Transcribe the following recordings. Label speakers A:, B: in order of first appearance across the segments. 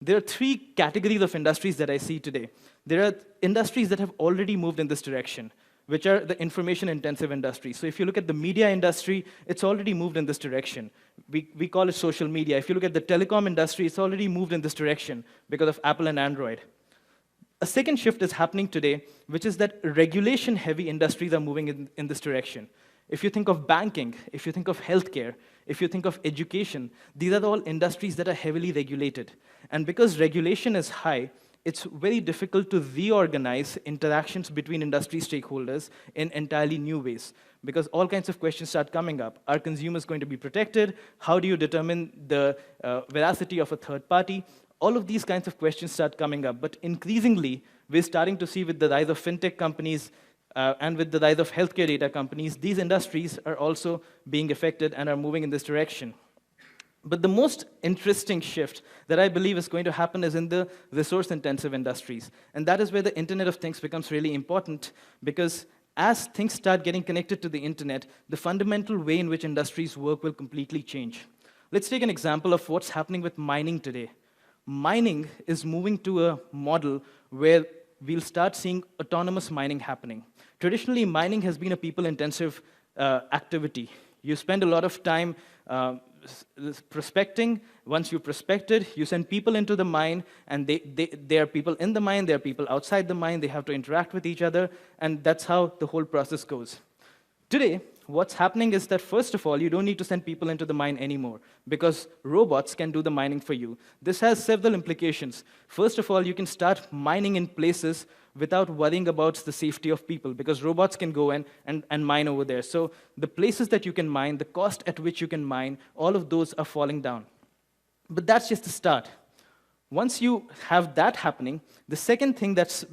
A: There are three categories of industries that I see today. There are industries that have already moved in this direction, which are the information-intensive industries. So if you look at the media industry, it's already moved in this direction. We call it social media. If you look at the telecom industry, it's already moved in this direction because of Apple and Android. A second shift is happening today, which is that regulation-heavy industries are moving in this direction. If you think of banking, if you think of healthcare, if you think of education, these are all industries that are heavily regulated. And because regulation is high, it's very difficult to reorganize interactions between industry stakeholders in entirely new ways, because all kinds of questions start coming up. Are consumers going to be protected? How do you determine the veracity of a third party? All of these kinds of questions start coming up. But increasingly, we're starting to see with the rise of fintech companies and with the rise of healthcare data companies, these industries are also being affected and are moving in this direction. But the most interesting shift that I believe is going to happen is in the resource-intensive industries. And that is where the Internet of Things becomes really important, because as things start getting connected to the Internet, the fundamental way in which industries work will completely change. Let's take an example of what's happening with mining today. Mining is moving to a model where we'll start seeing autonomous mining happening. Traditionally, mining has been a people-intensive activity. You spend a lot of time prospecting. Once you prospected, you send people into the mine, and there are people in the mine, there are people outside the mine, they have to interact with each other, and that's how the whole process goes. Today, what's happening is that, first of all, you don't need to send people into the mine anymore, because robots can do the mining for you. This has several implications. First of all, you can start mining in places without worrying about the safety of people, because robots can go in and mine over there. So the places that you can mine, the cost at which you can mine, all of those are falling down. But that's just the start. Once you have that happening, the second thing that's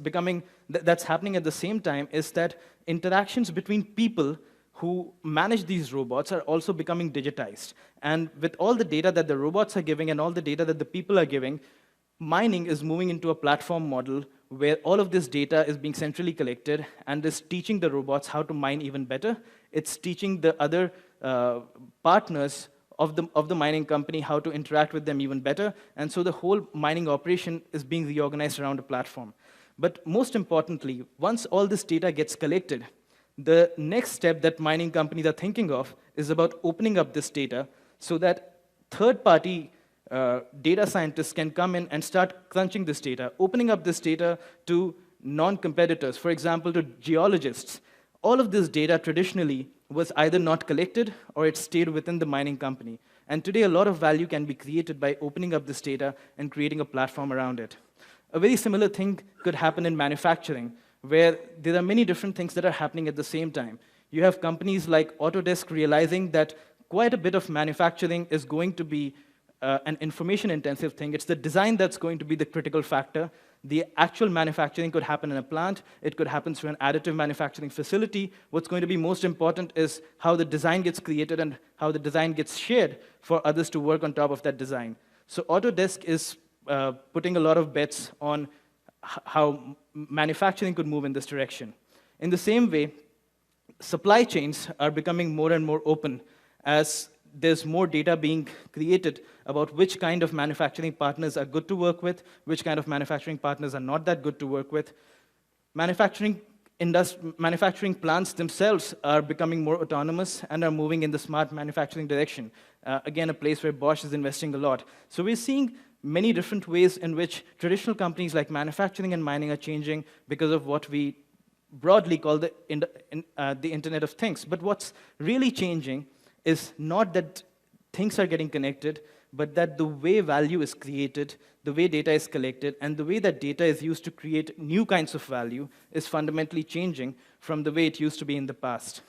A: happening at the same time is that interactions between people who manage these robots are also becoming digitized. And with all the data that the robots are giving and all the data that the people are giving, mining is moving into a platform model where all of this data is being centrally collected and is teaching the robots how to mine even better. It's teaching the other partners of the mining company how to interact with them even better. And so the whole mining operation is being reorganized around a platform. But most importantly, once all this data gets collected, the next step that mining companies are thinking of is about opening up this data so that third-party data scientists can come in and start crunching this data, opening up this data to non-competitors, for example, to geologists. All of this data traditionally was either not collected or it stayed within the mining company. And today, a lot of value can be created by opening up this data and creating a platform around it. A very similar thing could happen in manufacturing, where there are many different things that are happening at the same time. You have companies like Autodesk realizing that quite a bit of manufacturing is going to be an information-intensive thing. It's the design that's going to be the critical factor. The actual manufacturing could happen in a plant. It could happen through an additive manufacturing facility. What's going to be most important is how the design gets created and how the design gets shared for others to work on top of that design. So Autodesk is putting a lot of bets on how manufacturing could move in this direction. In the same way, supply chains are becoming more and more open as there's more data being created about which kind of manufacturing partners are good to work with, which kind of manufacturing partners are not that good to work with. Manufacturing plants themselves are becoming more autonomous and are moving in the smart manufacturing direction. Again, a place where Bosch is investing a lot. So we're seeing many different ways in which traditional companies like manufacturing and mining are changing because of what we broadly call the Internet of Things. But what's really changing is not that things are getting connected, but that the way value is created, the way data is collected, and the way that data is used to create new kinds of value is fundamentally changing from the way it used to be in the past.